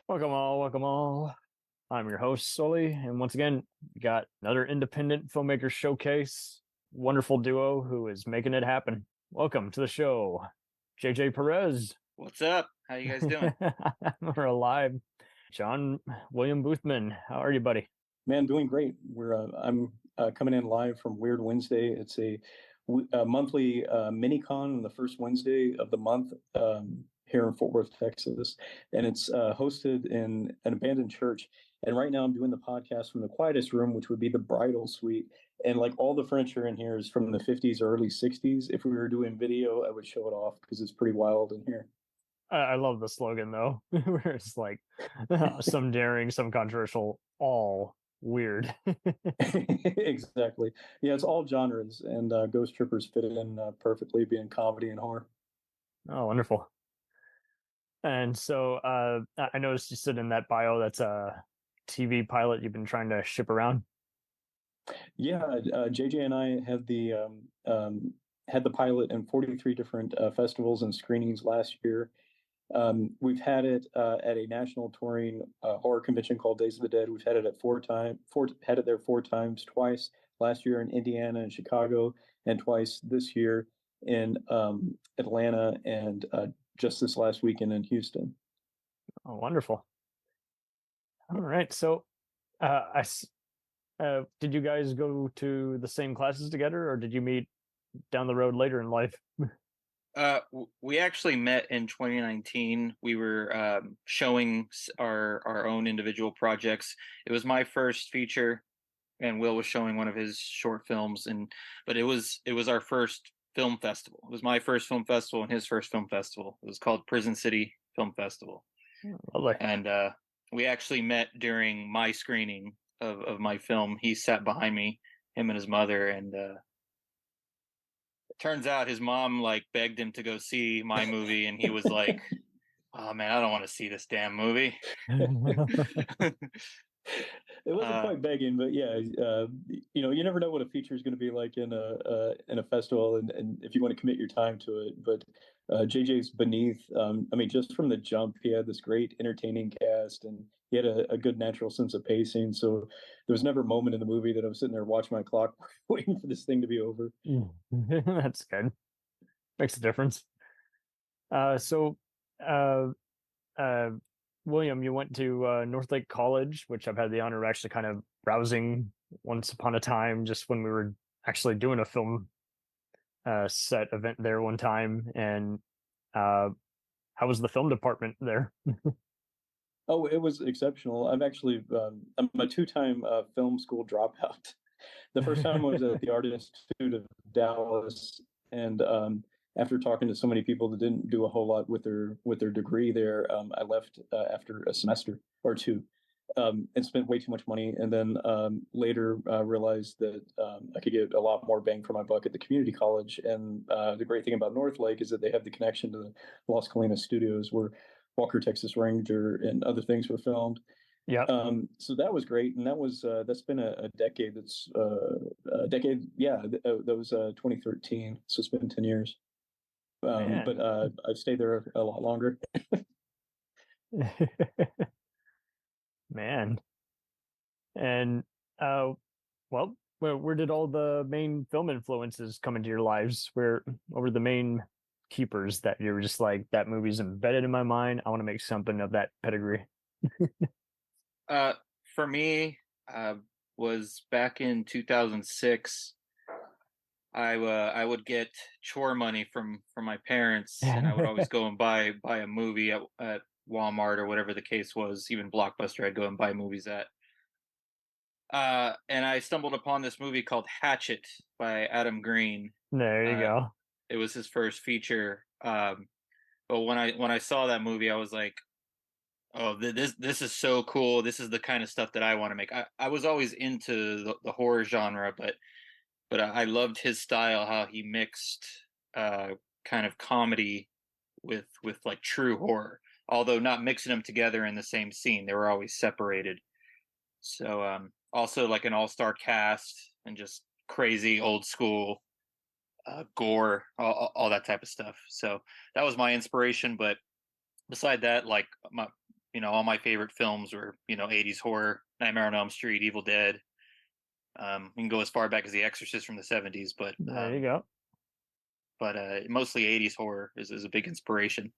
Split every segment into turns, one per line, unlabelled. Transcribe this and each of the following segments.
Welcome all, welcome all. I'm your host, Sully, and once again, we got another independent filmmaker showcase. Wonderful duo who is making it happen. Welcome to the show, JJ Perez.
What's up? How you guys doing?
We're alive. John William Boothman. How are you, buddy?
Man, doing great. I'm coming in live from Weird Wednesday. It's a monthly mini con on the first Wednesday of the month here in Fort Worth, Texas, and it's hosted in an abandoned church. And right now, I'm doing the podcast from the quietest room, which would be the bridal suite. And like all the furniture in here is from the 50s or early 60s. If we were doing video, I would show it off because it's pretty wild in here.
I love the slogan though, where it's like some daring, some controversial, all weird.
Exactly. Yeah, it's all genres, and Ghost Trippers fit in perfectly, being comedy and horror.
Oh, wonderful. And so I noticed you said in that bio that's a TV pilot you've been trying to ship around.
Yeah, JJ and I had the pilot in 43 different festivals and screenings last year. We've had it at a national touring horror convention called Days of the Dead. We've had it had it there four times, twice last year in Indiana and Chicago, and twice this year in Atlanta, and just this last weekend in Houston.
Oh, wonderful. All right. So did you guys go to the same classes together, or did you meet down the road later in life?
We actually met in 2019. We were showing our own individual projects. It was my first feature, and Will was showing one of his short films. But it was our first film festival. It was my first film festival and his first film festival. It was called Prison City Film Festival.
Lovely.
And we actually met during my screening of my film. He sat behind me, him and his mother, and turns out his mom like begged him to go see my movie, and he was like, "Oh man, I don't want to see this damn movie."
It wasn't quite begging, but yeah, you never know what a feature is going to be like in a festival, and if you want to commit your time to it. But JJ's beneath. I mean, just from the jump, he had this great, entertaining cast, and he had a good natural sense of pacing. So there was never a moment in the movie that I was sitting there watching my clock, waiting for this thing to be over.
That's good. Makes a difference. So, William, you went to Northlake College, which I've had the honor of actually kind of browsing once upon a time, just when we were actually doing a film set event there one time. And how was the film department there?
Oh, it was exceptional. I'm a two-time film school dropout. The first time was at the Art Institute of Dallas, and after talking to so many people that didn't do a whole lot with their degree there, I left after a semester or two, and spent way too much money. And then later realized that I could get a lot more bang for my buck at the community college. And the great thing about Northlake is that they have the connection to the Las Colinas studios, where Walker, Texas Ranger, and other things were filmed.
Yeah.
So that was great, and that's been a decade. That's a decade. Yeah, that was 2013. So it's been 10 years. But I've stayed there a lot longer.
Man. And well, where did all the main film influences come into your lives? What were the main keepers that you were just like, that movie's embedded in my mind, I want to make something of that pedigree?
For me, was back in 2006. I would get chore money from my parents, and I would always go and buy a movie at Walmart or whatever the case was, even Blockbuster. I'd go and buy movies at. And I stumbled upon this movie called Hatchet by Adam Green.
There you go.
It was his first feature. But when I saw that movie, I was like, "Oh, this is so cool! This is the kind of stuff that I want to make." I was always into the horror genre, but I loved his style, how he mixed kind of comedy with like true horror, although not mixing them together in the same scene. They were always separated. So also like an all-star cast and just crazy old school gore, all that type of stuff. So that was my inspiration. But beside that, like all my favorite films were 80s horror, Nightmare on Elm Street, Evil Dead. We can go as far back as The Exorcist from the 70s,
There you go.
but mostly 80s horror is a big inspiration.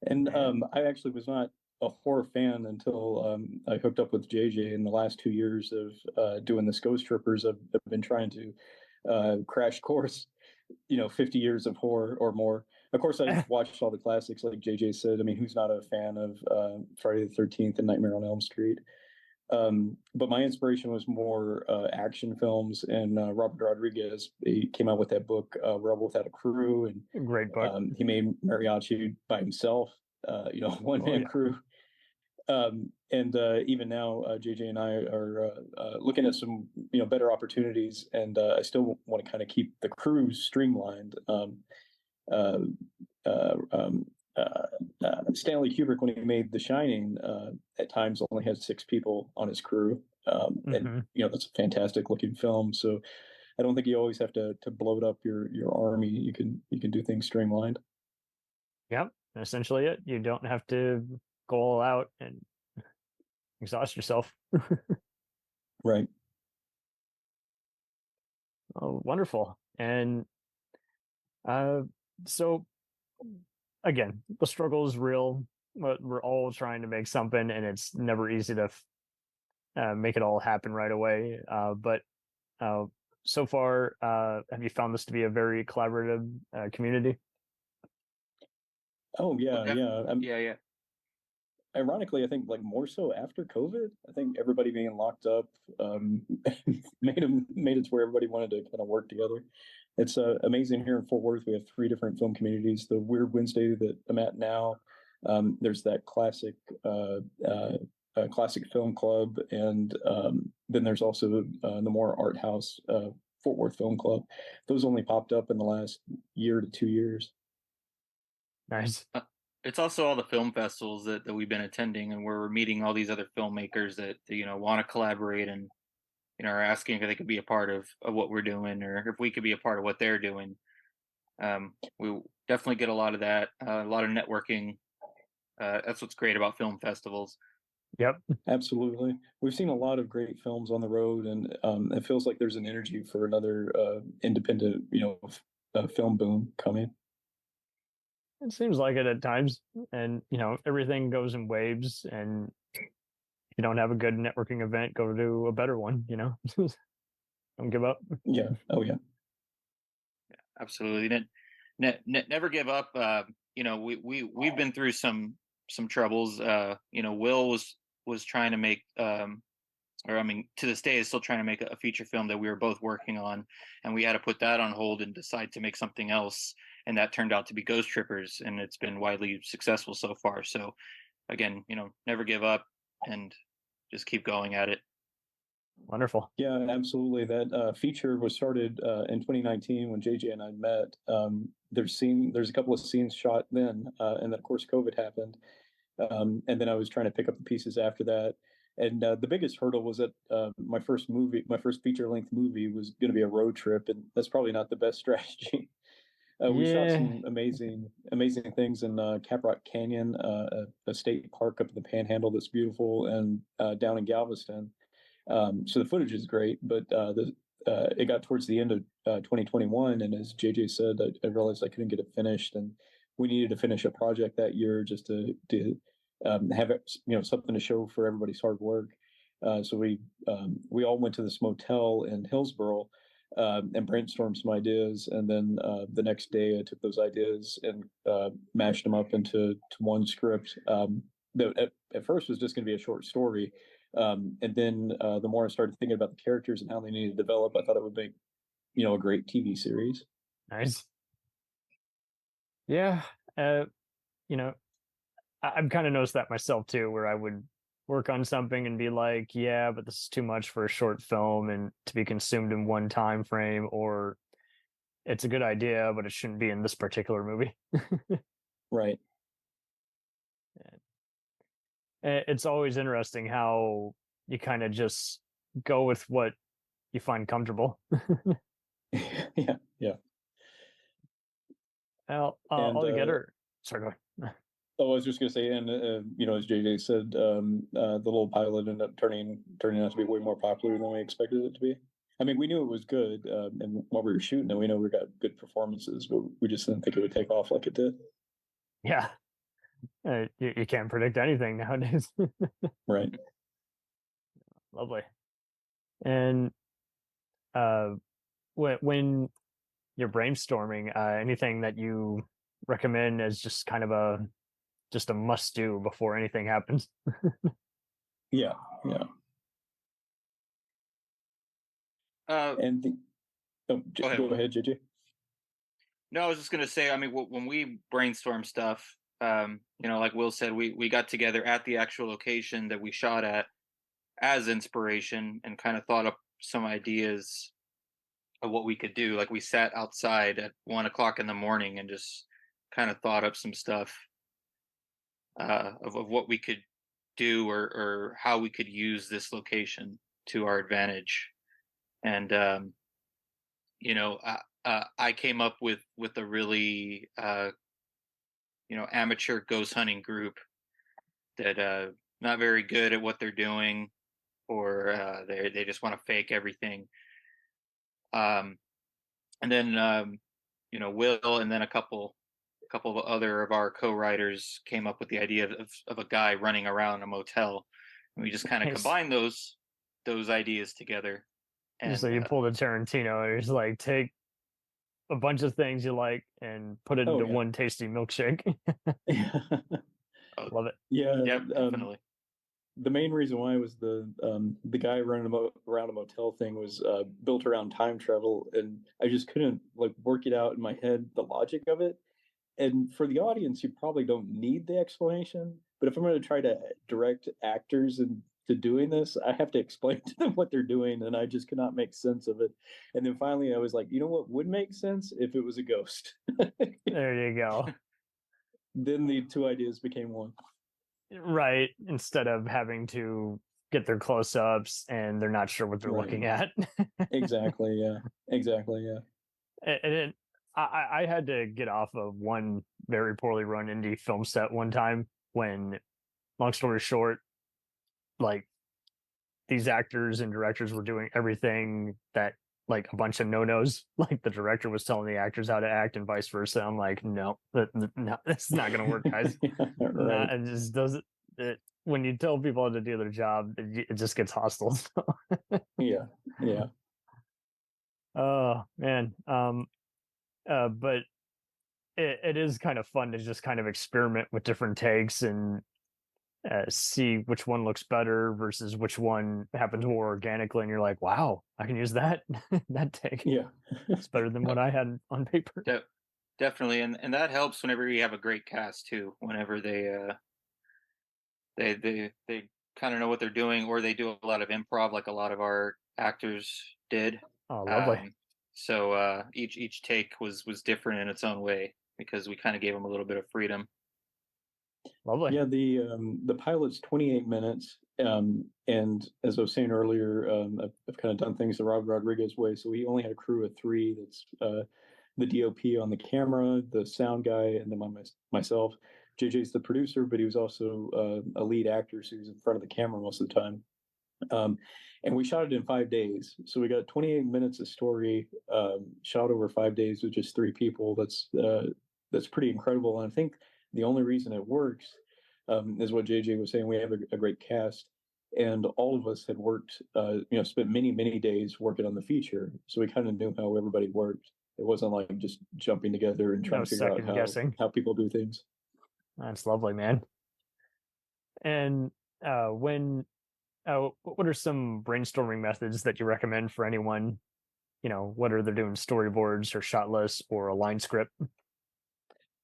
And I actually was not a horror fan until I hooked up with JJ in the last 2 years of doing this Ghost Trippers. I've been trying to crash course, 50 years of horror or more. Of course, I watched all the classics, like JJ said. I mean, who's not a fan of Friday the 13th and Nightmare on Elm Street? But my inspiration was more action films, and Robert Rodriguez, he came out with that book, Rebel Without a Crew, and
Great book.
he made mariachi by himself, one-man crew. And even now, JJ and I are looking at some better opportunities, and I still want to kind of keep the crew streamlined. Stanley Kubrick, when he made The Shining, at times only had 6 people on his crew, and that's a fantastic looking film. So I don't think you always have to bloat up your army. You can do things streamlined.
Yep, essentially it. You don't have to go all out and exhaust yourself.
Right.
Oh, wonderful. And so again, the struggle is real, but we're all trying to make something, and it's never easy to make it all happen right away. But so far, have you found this to be a very collaborative community?
Oh yeah,
Well,
yeah.
Yeah.
Ironically, I think like more so after COVID. I think everybody being locked up made it to where everybody wanted to kind of work together. It's amazing here in Fort Worth. We have 3 different film communities. The Weird Wednesday that I'm at now. There's that classic film club, and then there's also the more art house Fort Worth Film Club. Those only popped up in the last year to 2 years.
Nice.
It's also all the film festivals that we've been attending, and where we're meeting all these other filmmakers that want to collaborate, and are asking if they could be a part of what we're doing, or if we could be a part of what they're doing. We definitely get a lot of that, a lot of networking. That's what's great about film festivals.
Yep.
Absolutely. We've seen a lot of great films on the road, and it feels like there's an energy for another independent, film boom coming.
It seems like it at times, and everything goes in waves, and if you don't have a good networking event, go to a better one. Don't give up.
Yeah. Oh yeah.
Absolutely. Never give up. We've been through some troubles. Will was trying to make, or I mean, to this day is still trying to make a feature film that we were both working on, and we had to put that on hold and decide to make something else, and that turned out to be Ghost Trippers, and it's been widely successful so far. So again, never give up and just keep going at it.
Wonderful.
Yeah, absolutely. That feature was started in 2019 when JJ and I met. There's a couple of scenes shot then, and then of course COVID happened, and then I was trying to pick up the pieces after that. And the biggest hurdle was that my first feature-length movie was going to be a road trip, and that's probably not the best strategy. We shot some amazing things in Caprock Canyon, a state park up in the Panhandle that's beautiful, and down in Galveston. So the footage is great, but it got towards the end of 2021, and as JJ said, I realized I couldn't get it finished, and we needed to finish a project that year just to have it, something to show for everybody's hard work. So we all went to this motel in Hillsboro and brainstormed some ideas, and then the next day I took those ideas and mashed them up into one script that at first was just going to be a short story. And then the more I started thinking about the characters and how they needed to develop, I thought it would make, a great TV series.
Nice. Yeah. I've kind of noticed that myself too, where I would work on something and be like, yeah, but this is too much for a short film and to be consumed in one time frame, or it's a good idea, but it shouldn't be in this particular movie.
Right.
It's always interesting how you kind of just go with what you find comfortable.
Yeah.
Well, altogether, sorry, go ahead.
Oh, I was just gonna say, and as JJ said, the little pilot ended up turning out to be way more popular than we expected it to be. I mean, we knew it was good, and while we were shooting it, we know we got good performances, but we just didn't think it would take off like it did.
Yeah, you can't predict anything nowadays.
Right.
Lovely. And uh, when you're brainstorming, anything that you recommend as just kind of a must do before anything happens?
Yeah. Yeah. And
Go ahead.
go ahead, JJ.
No, I was just gonna say. I mean, when we brainstorm stuff, like Will said, we got together at the actual location that we shot at as inspiration and kind of thought up some ideas of what we could do. Like we sat outside at 1 o'clock in the morning and just kind of thought up some stuff of what we could do or how we could use this location to our advantage. And I came up with a really amateur ghost hunting group that not very good at what they're doing, or they just want to fake everything. And then Will and then a couple of other of our co-writers came up with the idea of a guy running around a motel, and we just kind of
Nice.
combined those ideas together. And
So you pulled a Tarantino, and it's like take a bunch of things you like and put it into one tasty milkshake. Love it.
Yeah,
definitely.
The main reason why was the guy running around a motel thing was built around time travel, and I just couldn't work it out in my head, the logic of it. And for the audience, you probably don't need the explanation. But if I'm going to try to direct actors into doing this, I have to explain to them what they're doing, and I just could not make sense of it. And then finally, I was like, you know what would make sense if it was a ghost.
There you go.
Then the two ideas became one.
Right. Instead of having to get their close-ups and they're not sure what they're looking at.
Exactly. Yeah. Exactly. Yeah.
And I had to get off of one very poorly run indie film set one time when, long story short, like these actors and directors were doing everything that like a bunch of no-nos. Like the director was telling the actors how to act and vice versa. I'm like, no, that's not gonna work, guys.
Right.
It just doesn't. When you tell people how to do their job, it just gets hostile.
Yeah. Yeah.
Oh man. But it is kind of fun to just kind of experiment with different takes and see which one looks better versus which one happens more organically, and you're like, wow, I can use that that take.
Yeah.
It's better than what I had on paper.
Definitely, and that helps whenever you have a great cast too. Whenever they kind of know what they're doing, or they do a lot of improv, like a lot of our actors did.
Oh, lovely.
So each take was different in its own way because we kind of gave them a little bit of freedom.
Lovely.
Yeah, the pilot's 28 minutes, and as I was saying earlier, I've kind of done things the Rob Rodriguez way. So we only had a crew of 3. That's the DOP on the camera, the sound guy, and then myself. JJ's the producer, but he was also a lead actor, so he was in front of the camera most of the time. And we shot it in 5 days, so we got 28 minutes of story shot over 5 days with just 3 people. That's pretty incredible, and I think the only reason it works is what JJ was saying. We have a great cast, and all of us had worked, spent many days working on the feature, so we kind of knew how everybody worked. It wasn't like just jumping together and trying to figure out how people do things.
That's lovely, man. And what are some brainstorming methods that you recommend for anyone, whether they're doing storyboards or shot lists or a line script?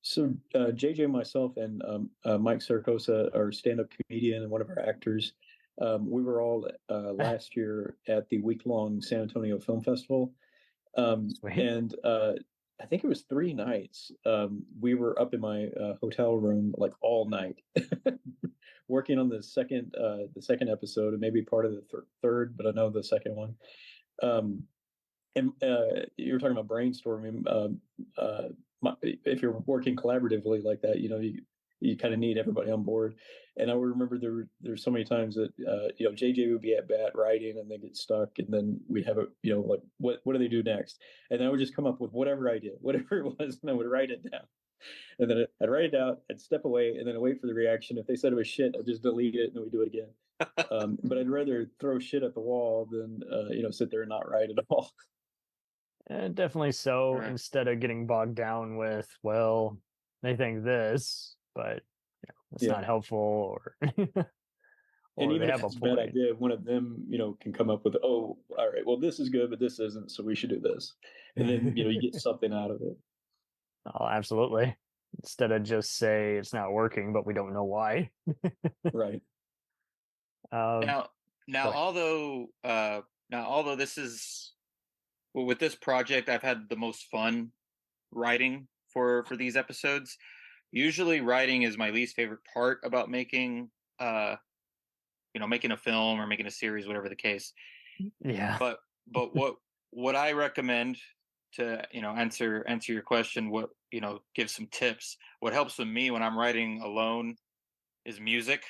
So JJ, myself, and Mike Saracosa, our stand-up comedian and one of our actors, we were all last year at the week-long San Antonio Film Festival, and I think it was 3 nights. We were up in my hotel room like all night, working on the second episode and maybe part of the third, but I know the second one. And you were talking about brainstorming. If you're working collaboratively like that, you kind of need everybody on board. And I remember there's so many times that JJ would be at bat writing and they get stuck, and then we'd have like what do they do next? And I would just come up with whatever idea, whatever it was, and I would write it down. And then I'd write it out, I'd step away, and then I'd wait for the reaction. If they said it was shit, I'd just delete it and then we'd do it again. But I'd rather throw shit at the wall than sit there and not write at all.
Definitely so.
Right.
Instead of getting bogged down with, well, they think this, but it's not helpful, or
and even
they
if
have
it's
a
a bad
point.
idea, one of them, can come up with, oh, all right, well, this is good, but this isn't, so we should do this. And then, you get something out of it.
Oh, absolutely. Instead of just say it's not working, but we don't know why.
Right.
Now, although this is, well, with this project, I've had the most fun writing for these episodes. Usually, writing is my least favorite part about making, making a film or making a series, whatever the case.
Yeah.
But what I recommend to answer your question, give some tips. What helps with me when I'm writing alone is music.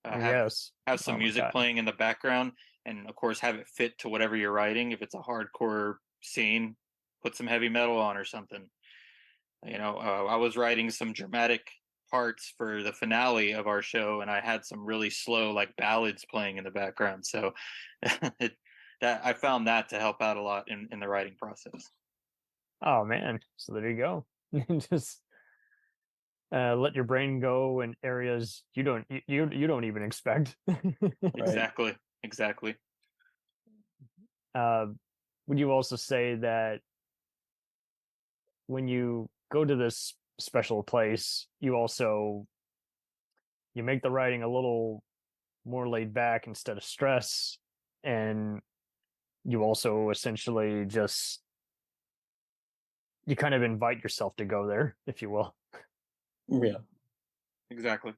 Have some music playing in the background, and of course have it fit to whatever you're writing. If it's a hardcore scene, put some heavy metal on or something. I was writing some dramatic parts for the finale of our show, and I had some really slow like ballads playing in the background. So that I found that to help out a lot in the writing process.
Oh man, so there you go. Just let your brain go in areas you don't even expect.
Exactly.
Would you also say that when you go to this special place, you make the writing a little more laid back instead of stress, and you also essentially you kind of invite yourself to go there, if you will.
Yeah,
exactly.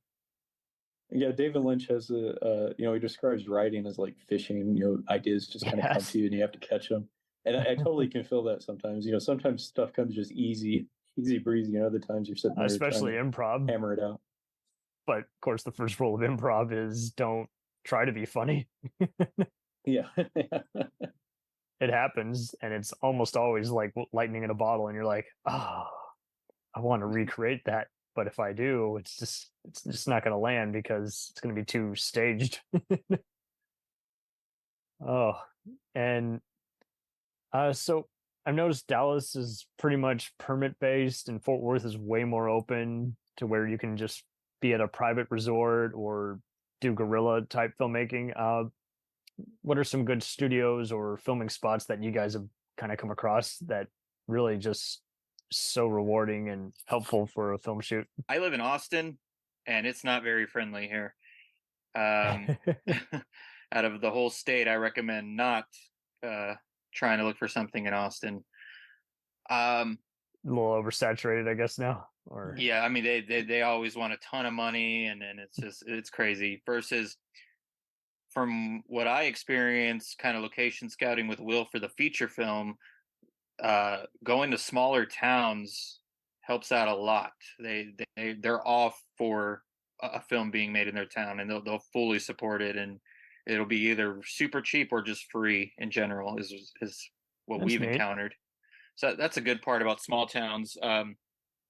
Yeah, David Lynch has he describes writing as like fishing. Ideas just kind of come to you and you have to catch them. And I totally can feel that sometimes. Sometimes stuff comes just easy breezy. Other times you're sitting there
especially
trying to
improv,
hammer it out.
But of course, the first rule of improv is don't try to be funny.
Yeah.
It happens, and it's almost always like lightning in a bottle, and you're like, oh, I want to recreate that, but if I do, it's just not going to land because it's going to be too staged. Oh, and so I've noticed Dallas is pretty much permit based, and Fort Worth is way more open to where you can just be at a private resort or do guerrilla type filmmaking. What are some good studios or filming spots that you guys have kind of come across that really just so rewarding and helpful for a film shoot?
I live in Austin, and it's not very friendly here. Out of the whole state, I recommend not trying to look for something in Austin.
A little oversaturated, I guess now. Or
yeah, I mean they always want a ton of money, and it's crazy. Versus from what I experienced, kind of location scouting with Will for the feature film, going to smaller towns helps out a lot. They're all for a film being made in their town, and they'll fully support it, and it'll be either super cheap or just free in general is what
That's
we've
neat.
encountered. So that's a good part about small towns.
I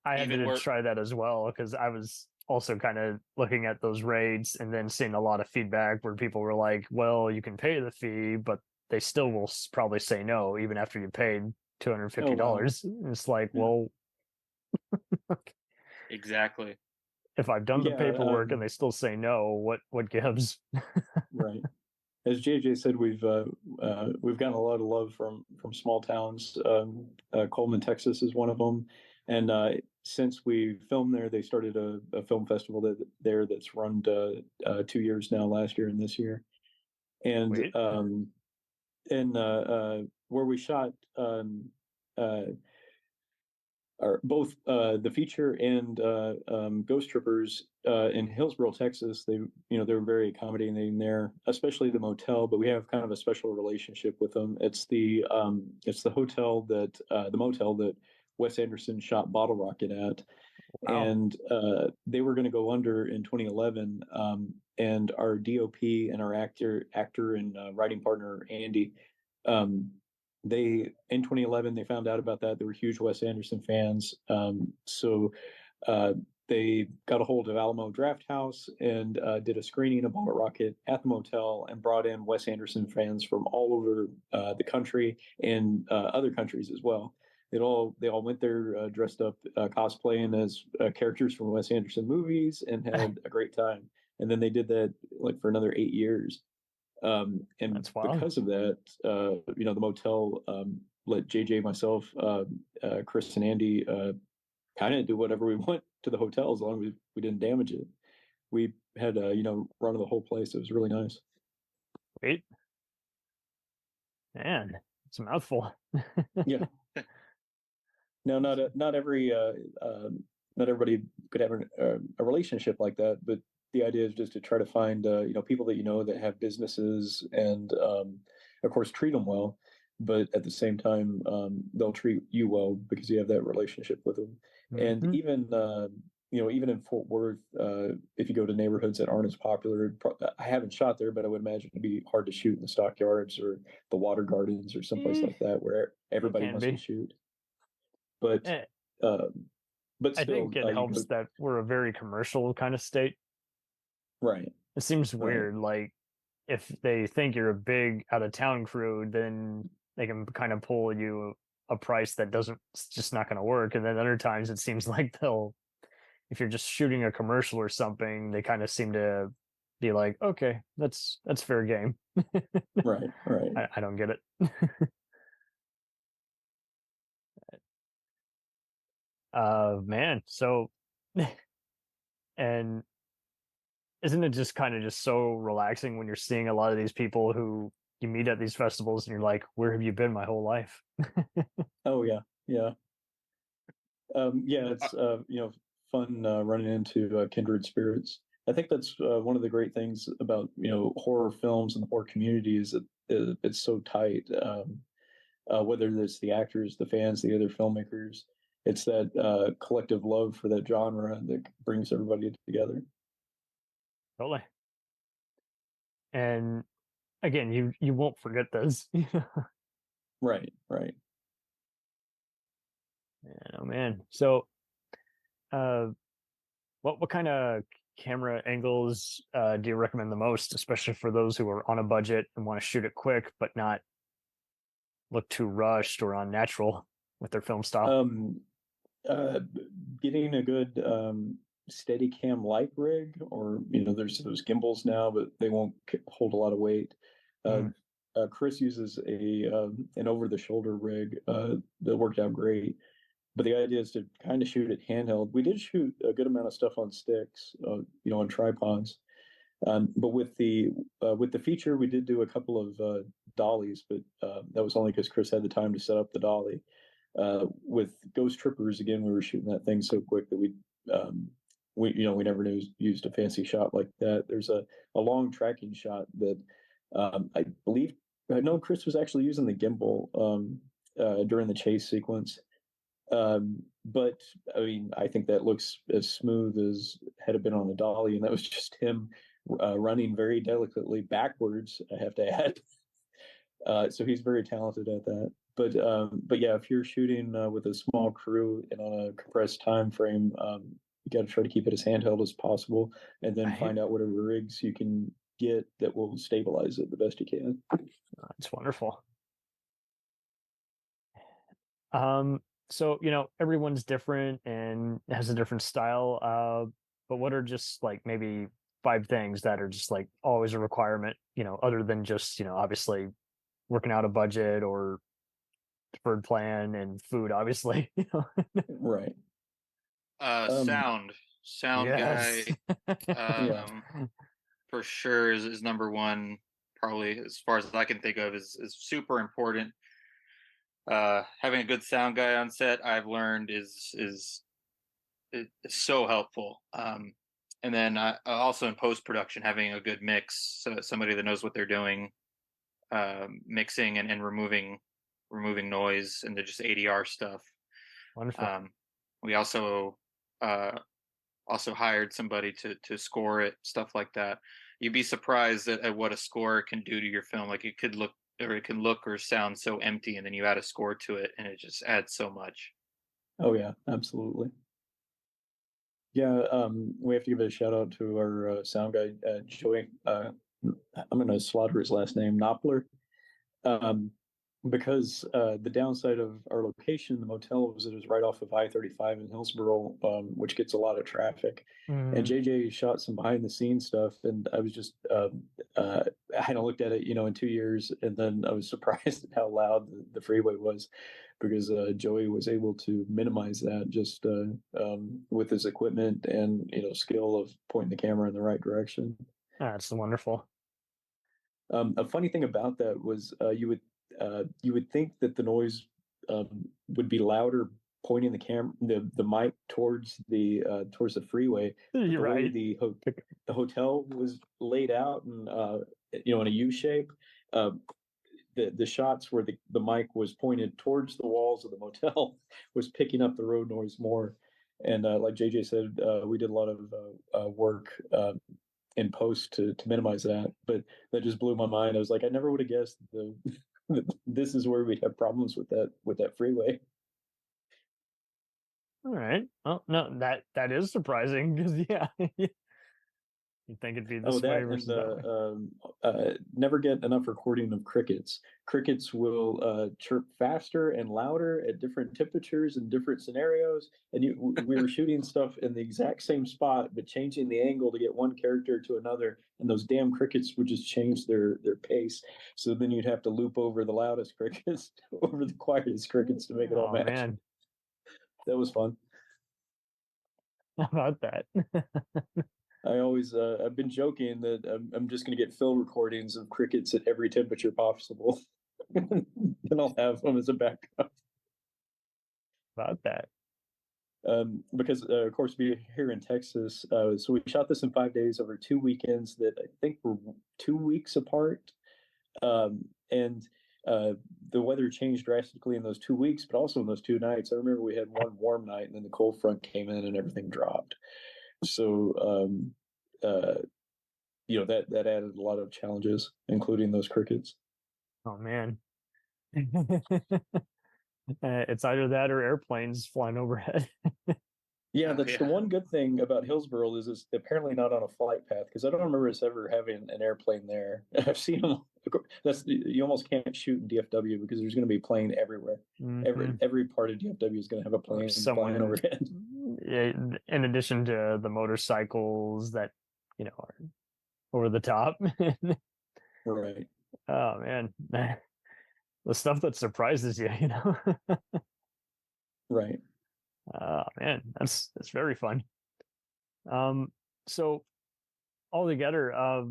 had to try that as well, because I was also kind of looking at those rates and then seeing a lot of feedback where people were like, well, you can pay the fee, but they still will probably say no even after you paid $250.
Oh, wow.
It's like, well,
exactly.
If I've done the paperwork and they still say no, what gives?
Right. As JJ said, we've gotten a lot of love from small towns. Coleman, Texas, is one of them, and since we filmed there, they started a film festival that's run 2 years now, last year and this year, and where we shot are both the feature and Ghost Trippers in Hillsboro, Texas. They're very accommodating there, especially the motel. But we have kind of a special relationship with them. It's the motel that Wes Anderson shot Bottle Rocket at,
Wow.
And they were going to go under in 2011. And our DOP and our actor and writing partner Andy, they in 2011 they found out about that. They were huge Wes Anderson fans, so they got a hold of Alamo Drafthouse and did a screening of Bottle Rocket at the motel and brought in Wes Anderson fans from all over the country and other countries as well. They all went there dressed up, cosplaying as characters from Wes Anderson movies, and had a great time. And then they did that like for another 8 years. And
That's wild.
because of that, the motel let JJ, myself, Chris, and Andy kind of do whatever we want to the hotel as long as we didn't damage it. We had run of the whole place. It was really nice.
Wait, man, it's a mouthful.
Yeah. No, not everybody could have a relationship like that, but the idea is just to try to find people that that have businesses, and of course treat them well, but at the same time they'll treat you well because you have that relationship with them. And even even in Fort Worth, if you go to neighborhoods that aren't as popular, I haven't shot there, but I would imagine it'd be hard to shoot in the stockyards or the water gardens or someplace like that where everybody wants to shoot. But but
I
still,
think it helps that we're a very commercial kind of state.
Right.
It seems weird. Like, if they think you're a big out of town crew, then they can kind of pull you a price that it's just not going to work. And then other times it seems like if you're just shooting a commercial or something, they kind of seem to be like, okay, that's fair game.
Right.
I don't get it. Man, so and isn't it just kind of just so relaxing when you're seeing a lot of these people who you meet at these festivals and you're like, where have you been my whole life?
Oh yeah. It's fun running into kindred spirits. I think that's one of the great things about horror films and the horror community is that it's so tight. Whether it's the actors, the fans, the other filmmakers, it's that collective love for that genre that brings everybody together.
Totally. And again, you won't forget this.
Right.
Oh man. So what kind of camera angles do you recommend the most, especially for those who are on a budget and want to shoot it quick but not look too rushed or unnatural with their film style?
Getting a good steady cam light rig, or there's those gimbals now, but they won't hold a lot of weight. Chris uses an over the shoulder rig that worked out great. But the idea is to kind of shoot it handheld. We did shoot a good amount of stuff on sticks, on tripods. But with the feature, we did do a couple of dollies, but that was only because Chris had the time to set up the dolly. With Ghost Trippers, again, we were shooting that thing so quick that we never used a fancy shot like that. There's a long tracking shot that I believe Chris was actually using the gimbal during the chase sequence. But I mean, I think that looks as smooth as had it been on the dolly, and that was just him running very delicately backwards, I have to add. So he's very talented at that. But yeah, if you're shooting with a small crew and on a compressed time frame, you got to try to keep it as handheld as possible, and then find out whatever rigs you can get that will stabilize it the best you can.
That's wonderful. So everyone's different and has a different style. But what are just like maybe 5 things that are just like always a requirement, other than just obviously working out a budget or deferred plan and food, obviously.
Right.
Sound
Yes.
guy, for sure is number one. Probably, as far as I can think of, is super important. Having a good sound guy on set, I've learned is so helpful. And then also in post production, having a good mix, so somebody that knows what they're doing, mixing and removing noise and just ADR stuff.
Wonderful.
We also also hired somebody to score it, stuff like that. You'd be surprised at what a score can do to your film. Like it can look or sound so empty, and then you add a score to it, and it just adds so much.
Oh yeah, absolutely. Yeah, we have to give a shout out to our sound guy, Joey. I'm going to slaughter his last name, Knopfler. Because the downside of our location, the motel, was it was right off of I-35 in Hillsboro, which gets a lot of traffic. And JJ shot some behind the scenes stuff, and I was just I hadn't looked at it, in 2 years, and then I was surprised at how loud the freeway was, because Joey was able to minimize that just with his equipment and skill of pointing the camera in the right direction.
That's wonderful.
A funny thing about that was you would think that the noise would be louder pointing the mic towards the freeway.
You're right.
The hotel was laid out and in a U shape. The shots where the mic was pointed towards the walls of the motel was picking up the road noise more. And like JJ said, we did a lot of work in post to minimize that, but that just blew my mind. I was like, I never would have guessed this is where we'd have problems with that freeway.
All right. Well, no, that is surprising, because yeah, you'd think it'd be this way versus that way.
Never get enough recording of crickets. Crickets will chirp faster and louder at different temperatures and different scenarios. And we were shooting stuff in the exact same spot, but changing the angle to get one character to another, and those damn crickets would just change their pace. So then you'd have to loop over the loudest crickets over the quietest crickets to make it all match.
Man.
That was fun.
How about that?
I always, I've been joking that I'm just going to get fill recordings of crickets at every temperature possible. Then I'll have them as a backup.
About that.
Because, of course, we're here in Texas. So we shot this in 5 days over 2 weekends that I think were 2 weeks apart. And the weather changed drastically in those 2 weeks, but also in those 2 nights. I remember we had one warm night, and then the cold front came in and everything dropped. So, that added a lot of challenges, including those crickets.
Oh man. It's either that or airplanes flying overhead.
Yeah, that's the one good thing about Hillsboro is it's apparently not on a flight path, because I don't remember us ever having an airplane there. I've seen them. You almost can't shoot in DFW because there's going to be plane everywhere. Every part of DFW is going to have a plane flying overhead.
In addition to the motorcycles that are over the top.
Right.
Oh man, the stuff that surprises you,
Right.
Oh man, that's very fun. So altogether,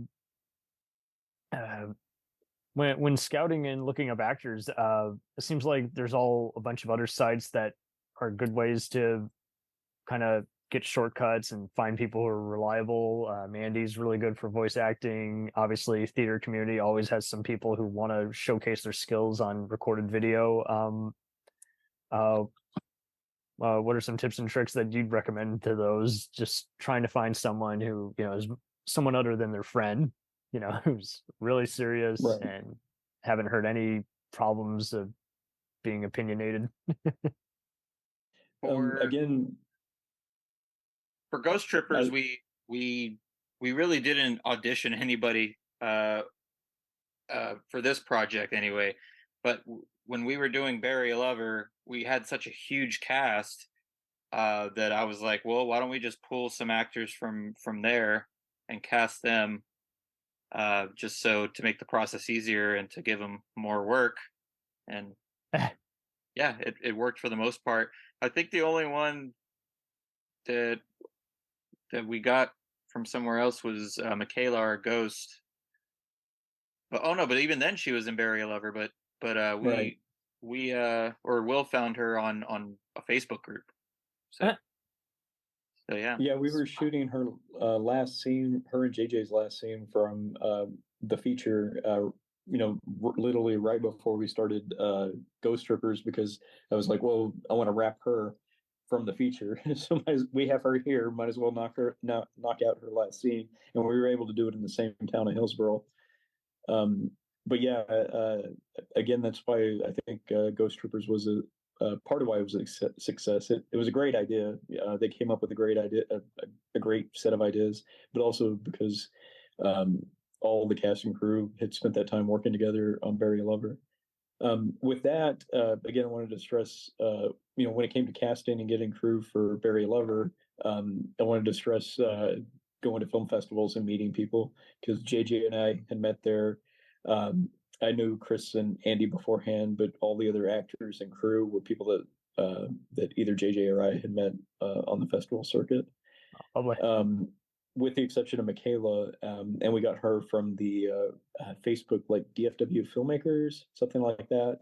when scouting and looking up actors, it seems like there's a bunch of other sites that are good ways to kind of get shortcuts and find people who are reliable. Mandy's really good for voice acting. Obviously, theater community always has some people who want to showcase their skills on recorded video. What are some tips and tricks that you'd recommend to those just trying to find someone who is someone other than their friend, who's really serious, right, and haven't heard any problems of being opinionated?
Again,
for Ghost Trippers, we really didn't audition anybody for this project anyway. But when we were doing Bury a Lover, we had such a huge cast that I was like, well, why don't we just pull some actors from there and cast them, just so to make the process easier and to give them more work. And yeah, it worked for the most part. I think the only one that we got from somewhere else was Michaela, our ghost. But but even then she was in Bury a Lover. But
right.
we Will found her on a Facebook group. So yeah.
Yeah, we were shooting her last scene, her and JJ's last scene from the feature. Literally right before we started Ghost Trippers, because I was like, well, I want to wrap her from the feature. So we have her here, might as well knock out her last scene, and we were able to do it in the same town of Hillsborough. But yeah, again, that's why I think Ghost Troopers was a part of why it was a success. It was a great idea. They came up with a great idea, a great set of ideas, but also because all the cast and crew had spent that time working together on Bury a Lover. With that, again, I wanted to stress, when it came to casting and getting crew for Bury a Lover, I wanted to stress going to film festivals and meeting people, because JJ and I had met there. I knew Chris and Andy beforehand, but all the other actors and crew were people that either JJ or I had met on the festival circuit.
Lovely.
With the exception of Michaela, and we got her from the Facebook, like DFW Filmmakers, something like that.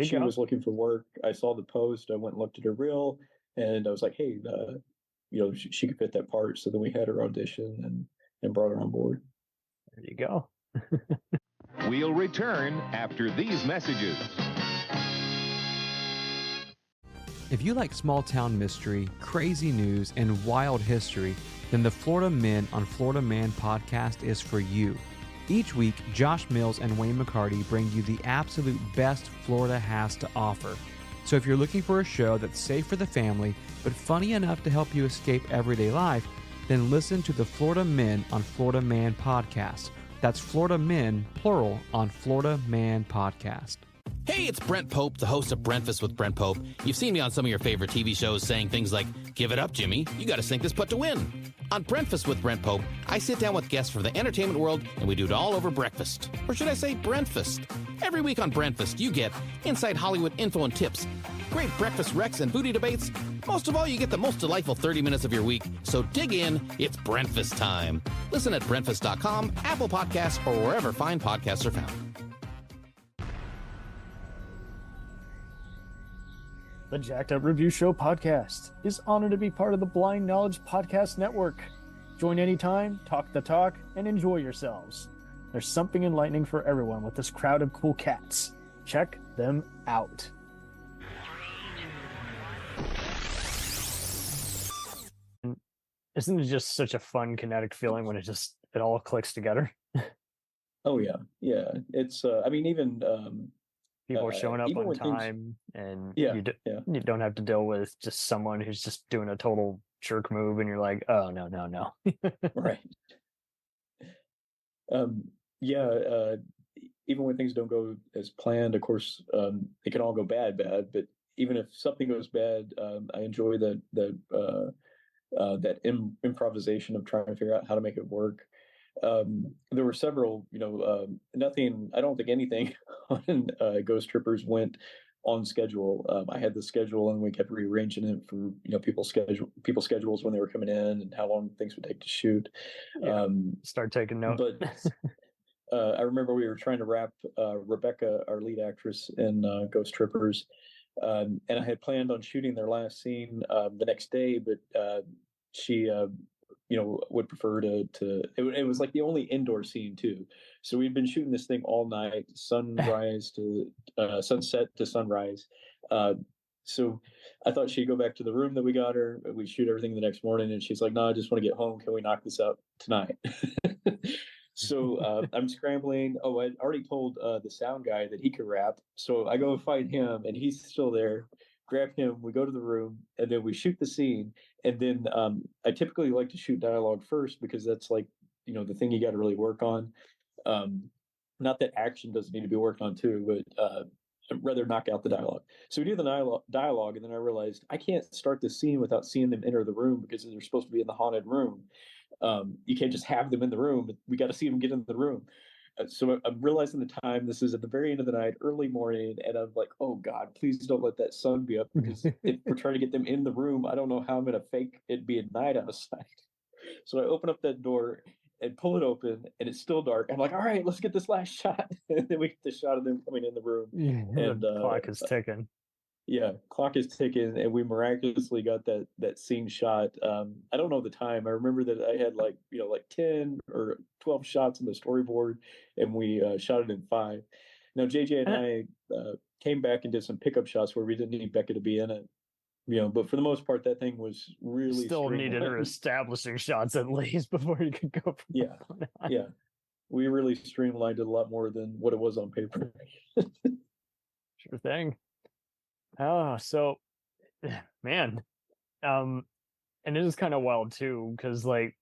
She was looking for work. I saw the post. I went and looked at her reel, and I was like, hey, she could fit that part. So then we had her audition and brought her on board.
There you go.
We'll return after these messages.
If you like small town mystery, crazy news, and wild history, then the Florida Men on Florida Man podcast is for you. Each week, Josh Mills and Wayne McCarty bring you the absolute best Florida has to offer. So if you're looking for a show that's safe for the family, but funny enough to help you escape everyday life, then listen to the Florida Men on Florida Man podcast. That's Florida Men, plural, on Florida Man podcast.
Hey, it's Brent Pope, the host of Breakfast with Brent Pope. You've seen me on some of your favorite TV shows saying things like, give it up, Jimmy. You got to sink this putt to win. On Breakfast with Brent Pope, I sit down with guests from the entertainment world, and we do it all over breakfast. Or should I say Brentfast? Every week on Brentfast, you get inside Hollywood info and tips, great breakfast recs and foodie debates. Most of all, you get the most delightful 30 minutes of your week. So dig in. It's Brentfast time. Listen at Brentfast.com, Apple Podcasts, or wherever fine podcasts are found.
The Jacked Up Review Show podcast is honored to be part of the Blind Knowledge Podcast Network. Join anytime, talk the talk, and enjoy yourselves. There's something enlightening for everyone with this crowd of cool cats. Check them out. Isn't it just such a fun kinetic feeling when it all clicks together?
Oh yeah. It's even
people are showing up on time, and you don't have to deal with just someone who's just doing a total jerk move, and you're like, oh no.
Right. Even when things don't go as planned, of course, it can all go bad, but even if something goes bad, I enjoy that improvisation of trying to figure out how to make it work. There were several, nothing, I don't think anything on Ghost Troopers went on schedule. I had the schedule, and we kept rearranging it for, people's schedules when they were coming in and how long things would take to shoot.
Start taking note.
But I remember we were trying to wrap Rebecca, our lead actress in Ghost Troopers, and I had planned on shooting their last scene the next day, but she would prefer it was like the only indoor scene too. So we'd been shooting this thing all night, sunrise to sunset to sunrise. So I thought she'd go back to the room that we got her. We shoot everything the next morning, and she's like, no, I just want to get home. Can we knock this out tonight? So I'm scrambling. Oh, I'd already told the sound guy that he could rap. So I go find him, and he's still there. Grab him, we go to the room, and then we shoot the scene. And then I typically like to shoot dialogue first, because that's like, the thing you got to really work on. Not that action doesn't need to be worked on too, but I'd rather knock out the dialogue. So we do the dialogue, and then I realized I can't start the scene without seeing them enter the room, because they're supposed to be in the haunted room. You can't just have them in the room. We got to see them get in the room. So I'm realizing the time. This is at the very end of the night, early morning, and I'm like, oh God, please don't let that sun be up, because if we're trying to get them in the room, I don't know how I'm going to fake it being night outside. So I open up that door and pull it open, and it's still dark. I'm like, all right, let's get this last shot. And then we get the shot of them coming in the room.
And the clock is ticking.
Yeah, clock is ticking, and we miraculously got that scene shot. I don't know the time. I remember that I had like 10 or 12 shots on the storyboard, and we shot it in 5. Now JJ and I came back and did some pickup shots where we didn't need Becca to be in it, but for the most part, that thing was really
Still needed her
streamlined.
establishing shots at least before you could go from
Yeah,
that point on.
yeah. We really streamlined it a lot more than what it was on paper.
Sure thing. Oh, so man, and it is kind of wild too, because like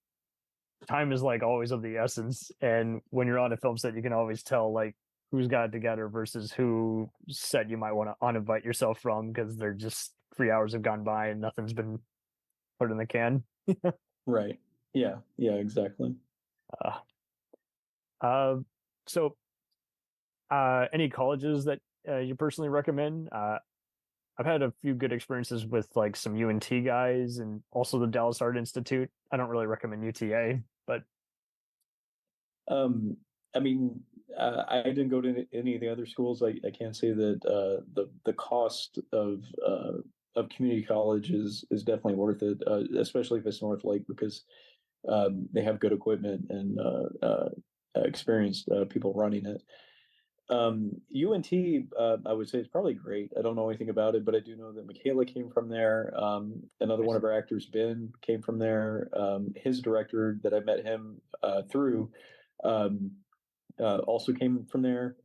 time is like always of the essence, and when you're on a film set, you can always tell like who's got it together versus who set you might want to uninvite yourself from because they're just 3 hours have gone by and nothing's been put in the can.
Right. Yeah. Yeah. Exactly.
Uh, so any colleges that you personally recommend? I've had a few good experiences with like some UNT guys and also the Dallas Art Institute. I don't really recommend UTA, but
I mean, I didn't go to any of the other schools. I can't say that the cost of community college is definitely worth it, especially if it's North Lake, because they have good equipment and experienced people running it. UNT, I would say it's probably great. I don't know anything about it, but I do know that Michaela came from there. Another one of our actors, Ben, came from there. His director that I met him through also came from there.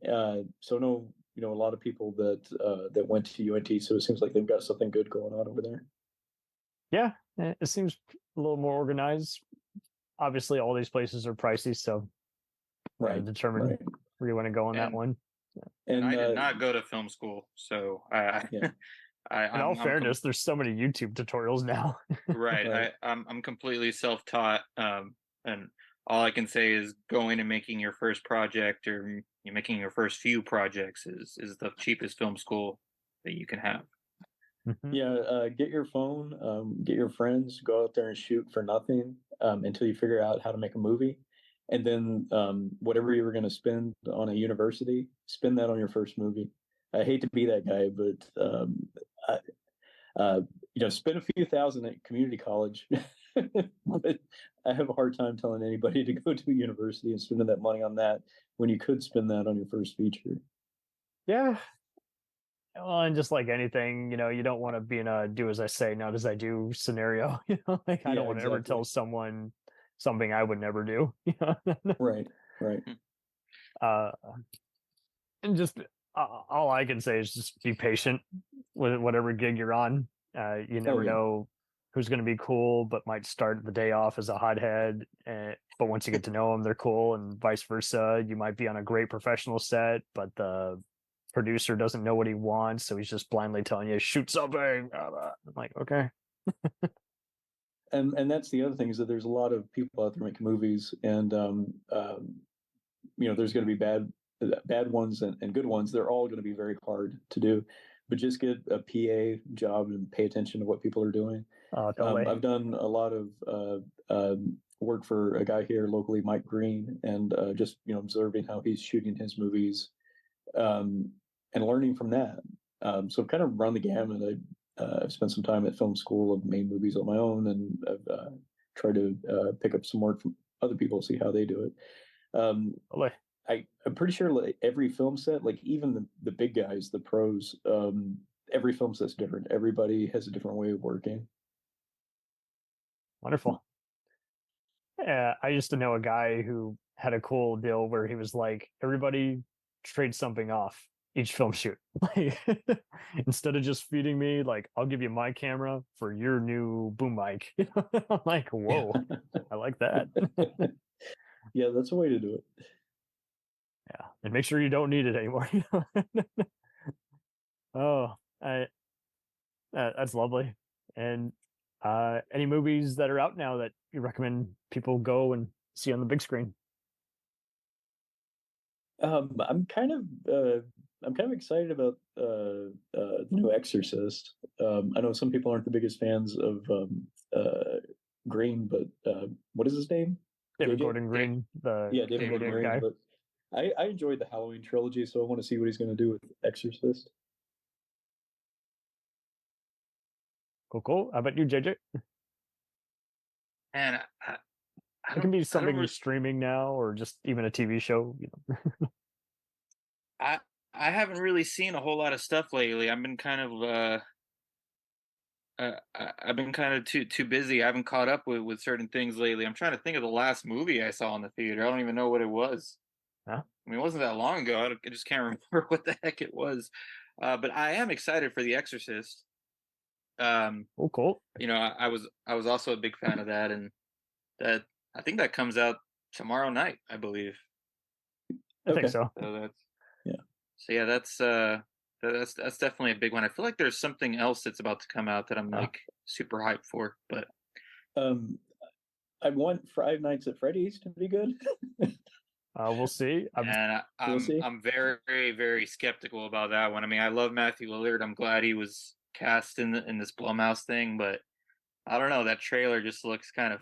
So no, a lot of people that went to UNT. So it seems like they've got something good going on over there.
yeah, it seems a little more organized. Obviously, all these places are pricey, so
Right.
determine
Right.
where you want to go on that
And-
one.
And I did not go to film school, so
Yeah.
In all fairness, there's so many YouTube tutorials now.
right.
Right.
I'm completely self-taught, and all I can say is going and making your first project or you're making your first few projects is the cheapest film school that you can have.
Yeah, get your phone, get your friends, go out there and shoot for nothing until you figure out how to make a movie. And then whatever you were going to spend on a university, spend that on your first movie. I hate to be that guy, but spend a few thousand at community college. But I have a hard time telling anybody to go to a university and spending that money on that when you could spend that on your first feature.
Yeah. Well, and just like anything, you don't want to be in a do as I say, not as I do scenario. Like I don't want to ever tell someone something I would never do.
Right, right.
And just all I can say is just be patient with whatever gig you're on. You never know who's going to be cool, but might start the day off as a hothead. But once you get to know them, they're cool, and vice versa. You might be on a great professional set, but the producer doesn't know what he wants, so he's just blindly telling you shoot something. I'm like, okay.
And that's the other thing, is that there's a lot of people out there making movies, and there's going to be bad ones and good ones. They're all going to be very hard to do, but just get a PA job and pay attention to what people are doing.
Totally.
I've done a lot of work for a guy here locally, Mike Green, and just observing how he's shooting his movies and learning from that. So I've kind of run the gamut. I've spent some time at film school. I've made movies on my own, and I've tried to pick up some work from other people, see how they do it. I'm pretty sure like every film set, like even the big guys, the pros, every film set's different. Everybody has a different way of working.
Wonderful. Yeah, I used to know a guy who had a cool deal where he was like, everybody trade something off each film shoot. Like, instead of just feeding me, like, I'll give you my camera for your new boom mic. I'm like, whoa, I like that.
Yeah, that's a way to do it.
Yeah, and make sure you don't need it anymore. Oh, that's lovely. And any movies that are out now that you recommend people go and see on the big screen?
I'm kind of excited about the new Exorcist. I know some people aren't the biggest fans of Green, but what is his name?
David
JJ?
Gordon Green,
David Gordon Green.
guy.
But I enjoyed the Halloween trilogy, so I want to see what he's going to do with Exorcist.
Cool. How about you, JJ?
And
It can be something you're streaming now, or just even a TV show.
I haven't really seen a whole lot of stuff lately. I've been kind of I've been kind of too busy. I haven't caught up with certain things lately. I'm trying to think of the last movie I saw in the theater. I don't even know what it was.
Huh?
I mean, it wasn't that long ago. I just can't remember what the heck it was. But I am excited for The Exorcist.
Oh, cool.
You know, I was also a big fan of that, and that I think that comes out tomorrow night, I believe.
I think so.
So that's
Yeah.
So yeah, that's definitely a big one. I feel like there's something else that's about to come out that I'm like super hyped for, but
I want Five Nights at Freddy's to be good.
We'll see.
I'm I'm very very skeptical about that one. I mean, I love Matthew Lillard. I'm glad he was cast in this Blumhouse thing, but I don't know. That trailer just looks kind of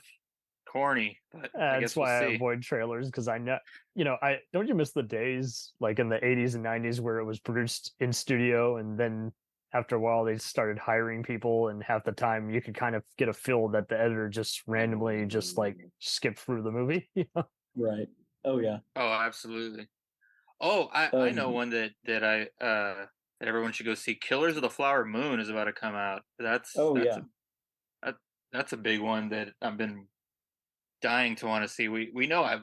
corny. But I guess
that's why
we'll
I
see.
avoid trailers, because I know, I don't you miss the days like in the 80s and 90s where it was produced in studio, and then after a while they started hiring people, and half the time you could kind of get a feel that the editor just randomly just like skipped through the movie.
Right. Oh yeah.
Oh, absolutely. Oh, I know one that that everyone should go see. Killers of the Flower Moon is about to come out. That's a big one that I've been dying to want to see. We know a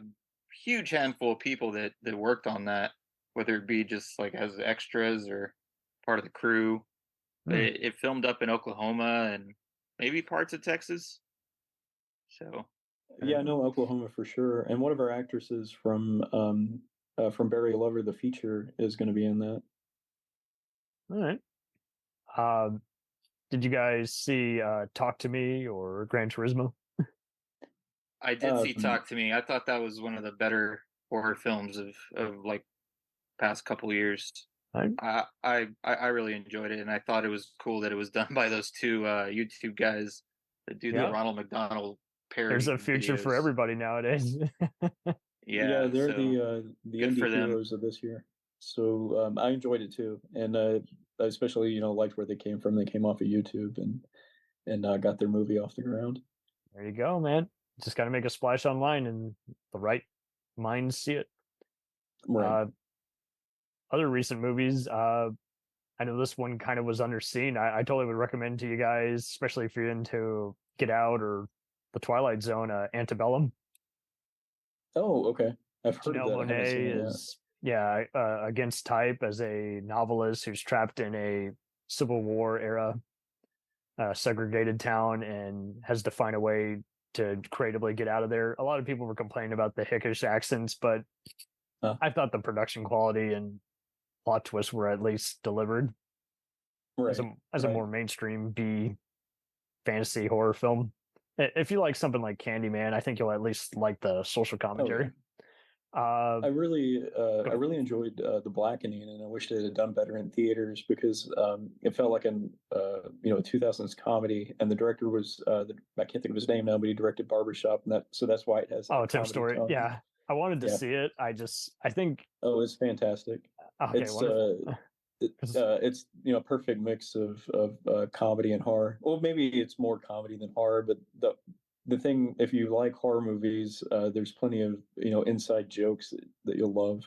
huge handful of people that worked on that, whether it be just like as extras or part of the crew. But it filmed up in Oklahoma and maybe parts of Texas. So
yeah, no, Oklahoma for sure. And one of our actresses from Barry Lover, the feature, is going to be in that.
All right. Did you guys see Talk to Me or Gran Turismo?
I did see Talk to Me. I thought that was one of the better horror films of like past couple years. I really enjoyed it, and I thought it was cool that it was done by those two YouTube guys that do the Ronald McDonald parody.
There's a future
videos.
for everybody nowadays.
Yeah, they're
so
the indie heroes of this year. So I enjoyed it too, and I especially liked where they came from. They came off of YouTube and got their movie off the ground.
There you go, man. Just got to make a splash online, and the right minds see it.
Right.
Other recent movies, I know this one kind of was underseen. I totally would recommend to you guys, especially if you're into Get Out or The Twilight Zone, Antebellum.
Oh, okay. I've heard
Janelle
of that.
Monáe is against type as a novelist who's trapped in a Civil War era segregated town and has to find a way to creatively get out of there. A lot of people were complaining about the hickish accents, but I thought the production quality and plot twists were at least delivered as a more mainstream B fantasy horror film. If you like something like Candyman, I think you'll at least like the social commentary.
I really enjoyed The Blackening, and I wished it had done better in theaters because it felt like a 2000s comedy, and the director was I can't think of his name now, but he directed Barbershop, and that's why it has
Tim Story tone. Yeah, I wanted to see it. I think
it's fantastic.
Okay,
it's perfect mix of comedy and horror. Well, maybe it's more comedy than horror, but the thing, if you like horror movies, there's plenty of inside jokes that you'll love.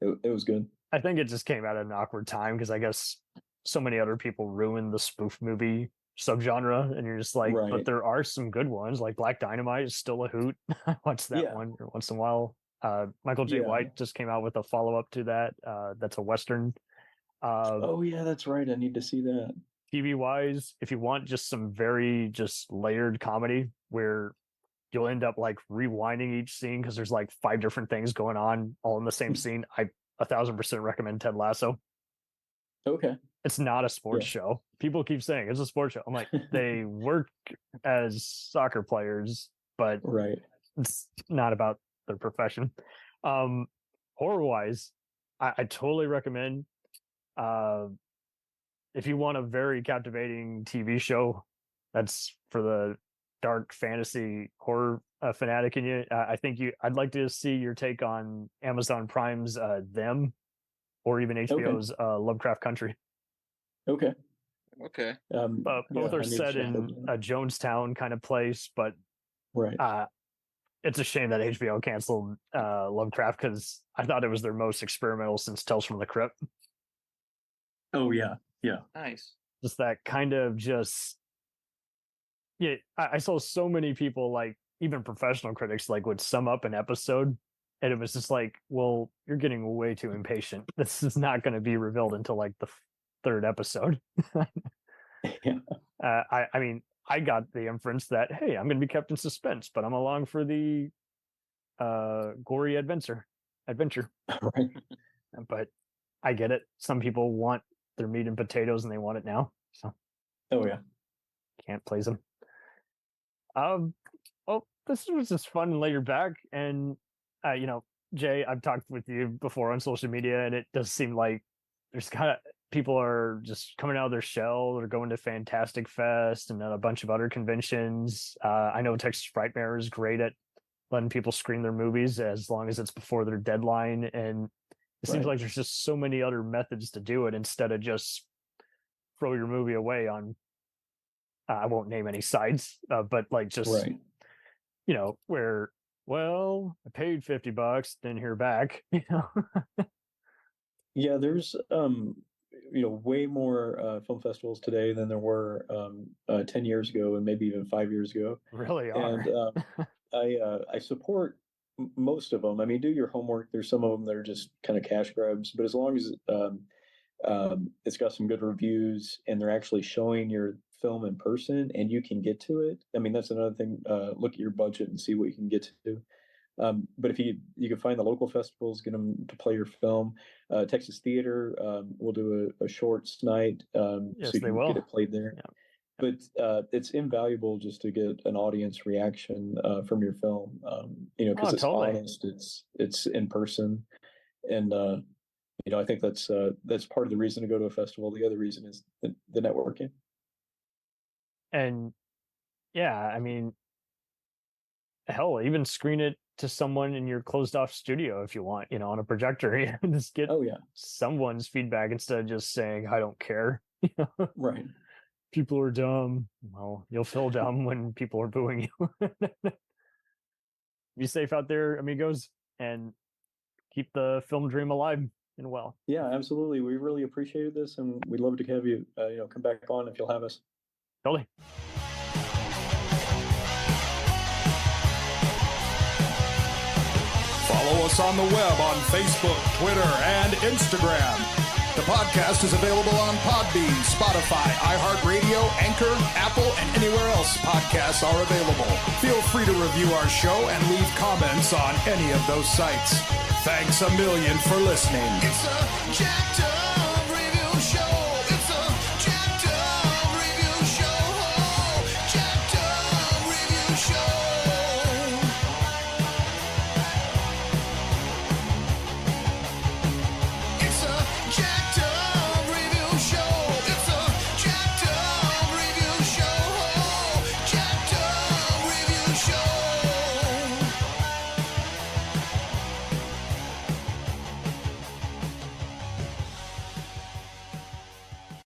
It was good.
I think it just came out at an awkward time because I guess so many other people ruined the spoof movie subgenre, and you're just like, but there are some good ones. Like Black Dynamite is still a hoot. I watch that one once in a while. Michael J. White just came out with a follow-up to that. That's a Western.
Oh yeah, that's right. I need to see that.
TV wise, if you want just some very just layered comedy where you'll end up like rewinding each scene because there's like 5 different things going on all in the same scene, I 1000% recommend Ted Lasso.
Okay.
It's not a sports show. People keep saying it's a sports show. I'm like, they work as soccer players, but it's not about their profession. Horror wise, I totally recommend. If you want a very captivating TV show that's for the dark fantasy horror fanatic in you, I'd like to see your take on Amazon Prime's Them, or even HBO's Lovecraft Country.
Okay.
Both are set in a Jonestown kind of place, but it's a shame that HBO canceled Lovecraft because I thought it was their most experimental since Tales from the Crypt.
Oh yeah.
Nice.
Just that kind of just yeah, I saw so many people, like even professional critics, like would sum up an episode, and it was just like, well, you're getting way too impatient. This is not going to be revealed until like the third episode.
Yeah.
I mean, I got the inference that, hey, I'm going to be kept in suspense, but I'm along for the gory adventure.
Right.
But I get it. Some people want their meat and potatoes, and they want it now. So,
Oh yeah.
can't please them. Well, this was just fun and later back, and Jay, I've talked with you before on social media, and it does seem like there's kind of people are just coming out of their shell. They're going to Fantastic Fest and then a bunch of other conventions. I know Texas Frightmare is great at letting people screen their movies as long as it's before their deadline, and it seems like there's just so many other methods to do it instead of just throw your movie away on. I won't name any sites, but like just where, well, I paid $50, didn't hear back.
Yeah, there's way more film festivals today than there were 10 years ago, and maybe even 5 years ago.
Really are.
And I support most of them. I mean, do your homework. There's some of them that are just kind of cash grabs, but as long as it's got some good reviews and they're actually showing your film in person and you can get to it. I mean, that's another thing. Look at your budget and see what you can get to. But if you can find the local festivals, get them to play your film. Texas Theater will do a shorts night,
Yes,
so you
they
can
will.
get it played there.
Yeah.
But it's invaluable just to get an audience reaction from your film, because it's
totally
honest. It's in person, and I think that's part of the reason to go to a festival. The other reason is the networking.
And yeah, I mean, hell, even screen it to someone in your closed off studio if you want, on a projector. Just get someone's feedback instead of just saying, I don't care.
Right.
People are dumb. Well, you'll feel dumb when people are booing you. Be safe out there, amigos, and keep the film dream alive and well.
Yeah, absolutely. We really appreciated this, and we'd love to have you, come back on if you'll have us.
Totally.
Follow us on the web on Facebook, Twitter, and Instagram. The podcast is available on Podbean, Spotify, iHeartRadio, Anchor, Apple, and anywhere else podcasts are available. Feel free to review our show and leave comments on any of those sites. Thanks a million for listening.
It's a jacked up review show.